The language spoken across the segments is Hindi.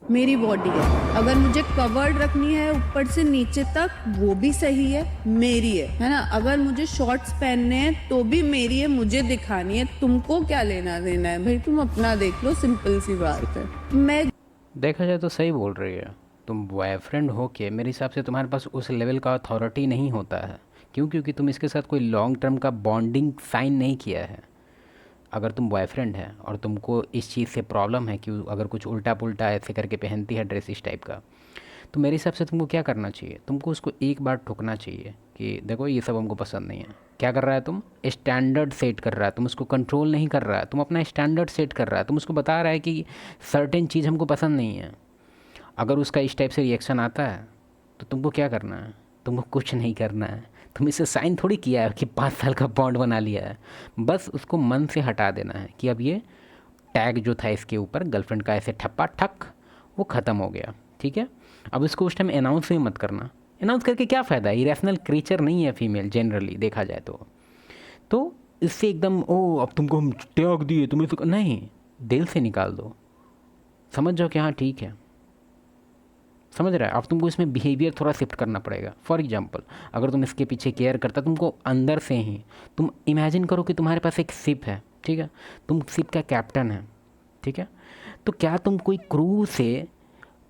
मेरी बॉडी है, अगर मुझे कवर्ड रखनी है ऊपर से नीचे तक वो भी सही है, मेरी है ना। अगर मुझे शॉर्ट्स पहनने हैं तो भी मेरी है, मुझे दिखानी है, तुमको क्या लेना देना है भाई, तुम अपना देख लो, सिंपल सी बात है। मैं देखा जाए तो सही बोल रही है। तुम बॉयफ्रेंड हो के मेरे हिसाब से तुम्हारे पास उस लेवल का अथॉरिटी नहीं होता है। क्यों? क्योंकि तुम इसके साथ कोई लॉन्ग टर्म का बॉन्डिंग साइन नहीं किया है। अगर तुम बॉयफ्रेंड है और तुमको इस चीज़ से प्रॉब्लम है कि अगर कुछ उल्टा पुल्टा ऐसे करके पहनती है ड्रेस इस टाइप का, तो मेरे हिसाब से तुमको क्या करना चाहिए, तुमको उसको एक बार ठोकना चाहिए कि देखो ये सब हमको पसंद नहीं है। क्या कर रहा है तुम? स्टैंडर्ड सेट कर रहा है, तुम उसको कंट्रोल नहीं कर रहा है, तुम अपना स्टैंडर्ड सेट कर रहा है, तुम उसको बता रहा है कि सर्टेन चीज़ हमको पसंद नहीं है। अगर उसका इस टाइप से रिएक्शन आता है तो तुमको क्या करना है? तुमको कुछ नहीं करना है। तुम इसे साइन थोड़ी किया है कि 5 साल का बॉन्ड बना लिया है। बस उसको मन से हटा देना है कि अब ये टैग जो था इसके ऊपर गर्लफ्रेंड का ऐसे ठप्पा ठक, वो ख़त्म हो गया। ठीक है? अब इसको उस टाइम अनाउंस भी मत करना। अनाउंस करके क्या फ़ायदा है? इरेशनल क्रीचर नहीं है फीमेल, जनरली देखा जाए तो इससे एकदम ओ अब तुमको हम त्याग दिए तुम्हें तो नहीं, दिल से निकाल दो। समझ जाओ कि हाँ ठीक है, समझ रहा है। अब तुमको इसमें बिहेवियर थोड़ा शिफ्ट करना पड़ेगा। फॉर एग्जांपल, अगर तुम इसके पीछे केयर करता, तुमको अंदर से ही तुम इमेजिन करो कि तुम्हारे पास एक शिप है, ठीक है, तुम शिप का कैप्टन है, ठीक है, तो क्या तुम कोई क्रू से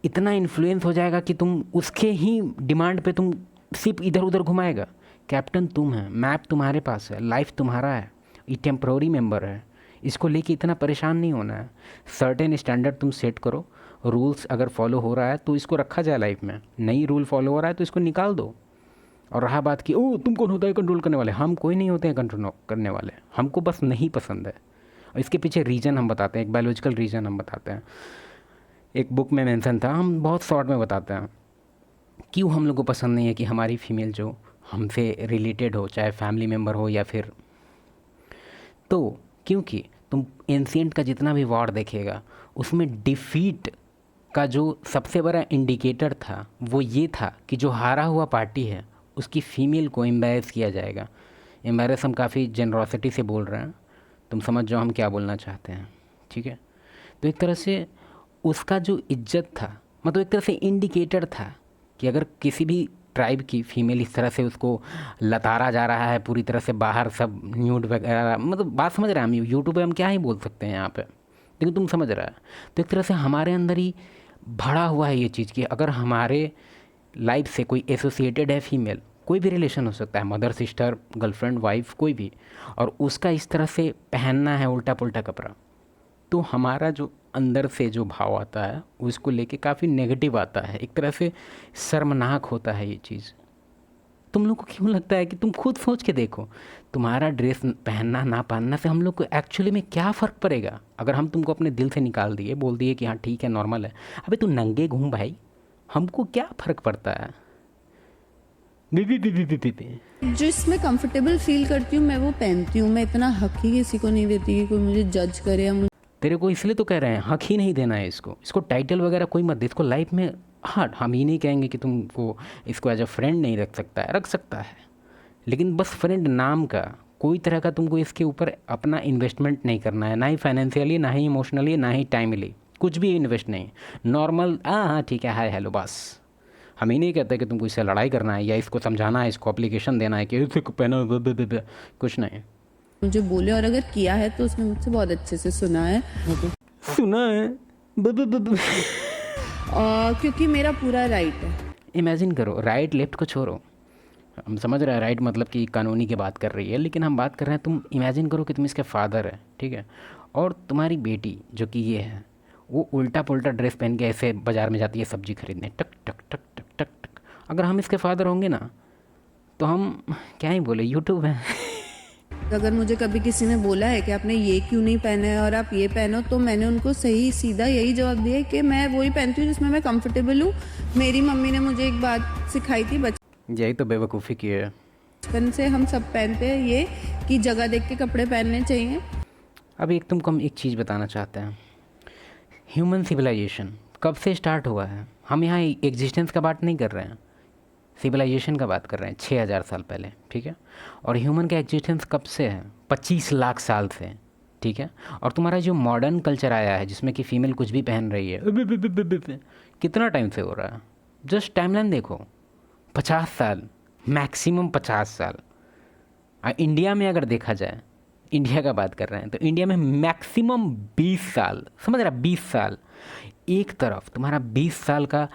इतना इन्फ्लुएंस हो जाएगा कि तुम उसके ही डिमांड पे तुम शिप इधर उधर घुमाएगा? कैप्टन तुम है, मैप तुम्हारे पास है, लाइफ तुम्हारा है, ये टेम्प्रोरी मेंबर है, इसको लेके इतना परेशान नहीं होना है। सर्टेन स्टैंडर्ड तुम सेट करो, रूल्स अगर फॉलो हो रहा है तो इसको रखा जाए लाइफ में, नहीं रूल फॉलो हो रहा है तो इसको निकाल दो। और रहा बात कि ओ तुम कौन होता है कंट्रोल करने वाले, हम कोई नहीं होते हैं कंट्रोल करने वाले, हमको बस नहीं पसंद है। और इसके पीछे रीज़न हम बताते हैं, एक बायोलॉजिकल रीज़न हम बताते हैं, एक बुक में मेंशन था, हम बहुत शॉर्ट में बताते हैं क्यों हम लोग को पसंद नहीं है कि हमारी फीमेल जो हमसे रिलेटेड हो, चाहे फैमिली मेम्बर हो या फिर, तो क्योंकि तुम एंशियंट का जितना भी वॉर देखेगा उसमें डिफीट का जो सबसे बड़ा इंडिकेटर था वो ये था कि जो हारा हुआ पार्टी है उसकी फ़ीमेल को एम्बैरेस किया जाएगा। एम्बैरेस हम काफ़ी जेनरॉसिटी से बोल रहे हैं, तुम समझ जाओ हम क्या बोलना चाहते हैं। ठीक है? तो एक तरह से उसका जो इज्जत था, मतलब एक तरह से इंडिकेटर था कि अगर किसी भी ट्राइब की फ़ीमेल इस तरह से उसको लताड़ा जा रहा है पूरी तरह से बाहर, सब न्यूड वगैरह, मतलब बात समझ रहे हैं हम, यूट्यूब पे हम क्या ही बोल सकते हैं यहाँ पे, लेकिन तुम समझ रहा है। तो एक तरह से हमारे अंदर ही भरा हुआ है ये चीज़ कि अगर हमारे लाइफ से कोई एसोसिएटेड है फीमेल, कोई भी रिलेशन हो सकता है, मदर सिस्टर गर्लफ्रेंड वाइफ कोई भी, और उसका इस तरह से पहनना है उल्टा पुल्टा कपड़ा, तो हमारा जो अंदर से जो भाव आता है उसको लेके काफ़ी नेगेटिव आता है, एक तरह से शर्मनाक होता है ये चीज़। तुम लोग को क्यों लगता है कि तुम खुद सोच के देखो, तुम्हारा ड्रेस पहनना ना पहनना से हम लोग को एक्चुअली में क्या फ़र्क पड़ेगा? अगर हम तुमको अपने दिल से निकाल दिए, बोल दिए कि हाँ ठीक है नॉर्मल है, अबे तू नंगे घूम भाई, हमको क्या फ़र्क पड़ता है? जो इसमें कंफर्टेबल फील करती हूँ मैं वो पहनती हूँ, मैं इतना हक ही किसी को नहीं देती कि कोई मुझे जज करे या तेरे को इसलिए तो कह रहे हैं, हक ही नहीं देना है इसको, इसको टाइटल वगैरह कोई मत दे इसको लाइफ में। हाँ, हम ये नहीं कहेंगे कि तुमको इसको एज अ फ्रेंड नहीं रख सकता है, रख सकता है, लेकिन बस फ्रेंड नाम का, कोई तरह का तुमको इसके ऊपर अपना इन्वेस्टमेंट नहीं करना है, ना ही फाइनेंशियली, ना ही इमोशनली, ना ही टाइमली, कुछ भी इन्वेस्ट नहीं। नॉर्मल हाँ हाँ ठीक है, हाय हेलो बस। हम ही नहीं कहते कि तुमको इससे लड़ाई करना है या इसको समझाना है, इसको अप्लीकेशन देना है कि इसे पहनो, कुछ नहीं। मुझे बोले, और अगर किया है तो उसने मुझसे बहुत अच्छे से सुना है, सुना है क्योंकि मेरा पूरा राइट है। इमेजिन करो, राइट लेफ्ट को छोड़ो, हम समझ रहे हैं राइट मतलब कि कानूनी की बात कर रही है, लेकिन हम बात कर रहे हैं, तुम इमेजिन करो कि तुम इसके फादर है, ठीक है, और तुम्हारी बेटी जो कि ये है वो उल्टा पुल्टा ड्रेस पहन के ऐसे बाज़ार में जाती है सब्जी खरीदने, टक टक टक टक टक टक। अगर हम इसके फादर होंगे ना तो हम क्या ही बोले, यूट्यूब है। अगर मुझे कभी किसी ने बोला है कि आपने ये क्यों नहीं पहना है और आप ये पहनो, तो मैंने उनको सही सीधा यही जवाब दिया है कि मैं वही पहनती हूँ जिसमें मैं कंफर्टेबल हूँ। मेरी मम्मी ने मुझे एक बात सिखाई थी यही तो बेवकूफ़ी की है। बचपन से, हम सब पहनते हैं ये कि जगह देख के कपड़े पहनने चाहिए। अब एक तुमको हम एक चीज़ बताना चाहते हैं, ह्यूमन सिविलाइजेशन कब से स्टार्ट हुआ है? हम यहाँ एग्जिस्टेंस का बात नहीं कर रहे हैं, सिविलाइजेशन का बात कर रहे हैं, 6000 साल पहले, ठीक है। और ह्यूमन का एग्जिस्टेंस कब से है? 25 लाख साल से, ठीक है। और तुम्हारा जो मॉडर्न कल्चर आया है जिसमें कि फ़ीमेल कुछ भी पहन रही है, कितना टाइम से हो रहा है? जस्ट टाइमलाइन देखो, 50 साल, मैक्सिमम 50 साल। इंडिया में अगर देखा जाए, इंडिया का बात कर रहे हैं तो इंडिया में मैक्सिमम 20 साल, समझ रहा, 20 साल। एक तरफ तुम्हारा 20 साल का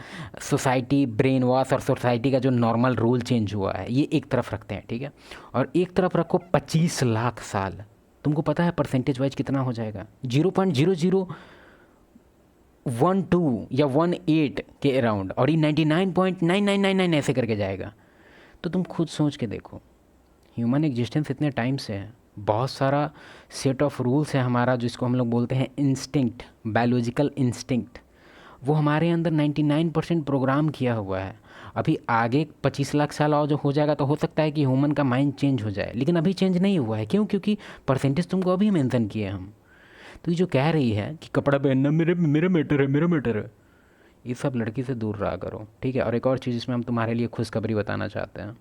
सोसाइटी ब्रेन वॉश और सोसाइटी का जो नॉर्मल रूल चेंज हुआ है, ये एक तरफ रखते हैं, ठीक है। और एक तरफ रखो 25 लाख साल। तुमको पता है परसेंटेज वाइज कितना हो जाएगा? 0.0012 या 18 के अराउंड, और ये 99.9999 ऐसे करके जाएगा। तो तुम खुद सोच के देखो, ह्यूमन एग्जिस्टेंस इतने टाइम से है, बहुत सारा सेट ऑफ रूल्स है हमारा, जिसको हम लोग बोलते हैं इंस्टिंक्ट, बायोलॉजिकल इंस्टिंक्ट, वो हमारे अंदर 99% प्रोग्राम किया हुआ है। अभी आगे 25 लाख साल और जो हो जाएगा तो हो सकता है कि ह्यूमन का माइंड चेंज हो जाए, लेकिन अभी चेंज नहीं हुआ है। क्यों? क्योंकि परसेंटेज तुमको अभी मेंशन किए हम। तो ये जो कह रही है कि कपड़ा पहनना मेरा मैटर है, मेरा मैटर है, ये सब लड़की से दूर रहा करो, ठीक है। और एक और चीज़ इसमें हम तुम्हारे लिए खुशखबरी बताना चाहते हैं।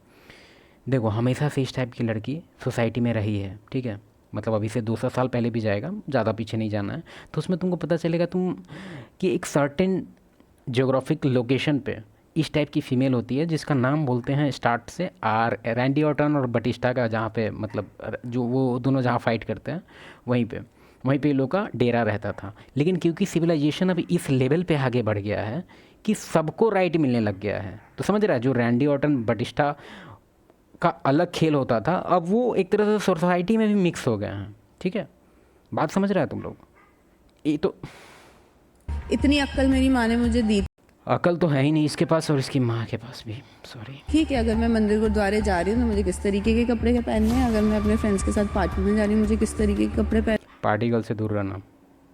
देखो, हमेशा से इस टाइप की लड़की सोसाइटी में रही है, ठीक है। मतलब अभी से 200 साल पहले भी जाएगा, ज़्यादा पीछे नहीं जाना है। तो उसमें तुमको पता चलेगा तुम कि एक सर्टेन ज्योग्राफिक लोकेशन पे इस टाइप की फ़ीमेल होती है, जिसका नाम बोलते हैं स्टार्ट से आर, रैंडी ऑर्टन और बटिस्टा का, जहाँ पे मतलब जो वो दोनों जहाँ फाइट करते हैं वहीं पे लोग का डेरा रहता था। लेकिन क्योंकि सिविलाइजेशन अभी इस लेवल पे आगे बढ़ गया है कि सबको राइट मिलने लग गया है, तो समझ रहा है, जो रैंडी ऑर्टन बटिस्टा का अलग खेल होता था, अब वो एक तरह से सोसाइटी में भी मिक्स हो गए हैं, ठीक है। बात समझ रहा है तुम लोग? ये तो इतनी अक्ल मेरी माँ ने मुझे दी अकल तो है ही नहीं इसके पास और इसकी माँ के पास भी, सॉरी। ठीक है। अगर मैं मंदिर गुरुद्वारे जा रही हूँ तो मुझे किस तरीके के कपड़े पहनने हैं, अगर मैं अपने फ्रेंड्स के साथ पार्टी में जा रही हूँ मुझे किस तरीके के कपड़े पार्टी गर्ल से दूर रहना।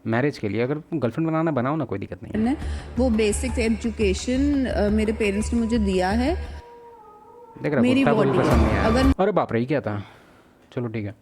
मैरिज के लिए अगर गर्लफ्रेंड बनाना बनाओ ना, कोई दिक्कत नहीं है। पहनना है। वो बेसिक एजुकेशन मेरे पेरेंट्स ने मुझे दिया है। देख रहा मेरी कुत्ता को भी body पसंद नहीं आया। अगर अरे बाप रे, ये क्या था? चलो ठीक है।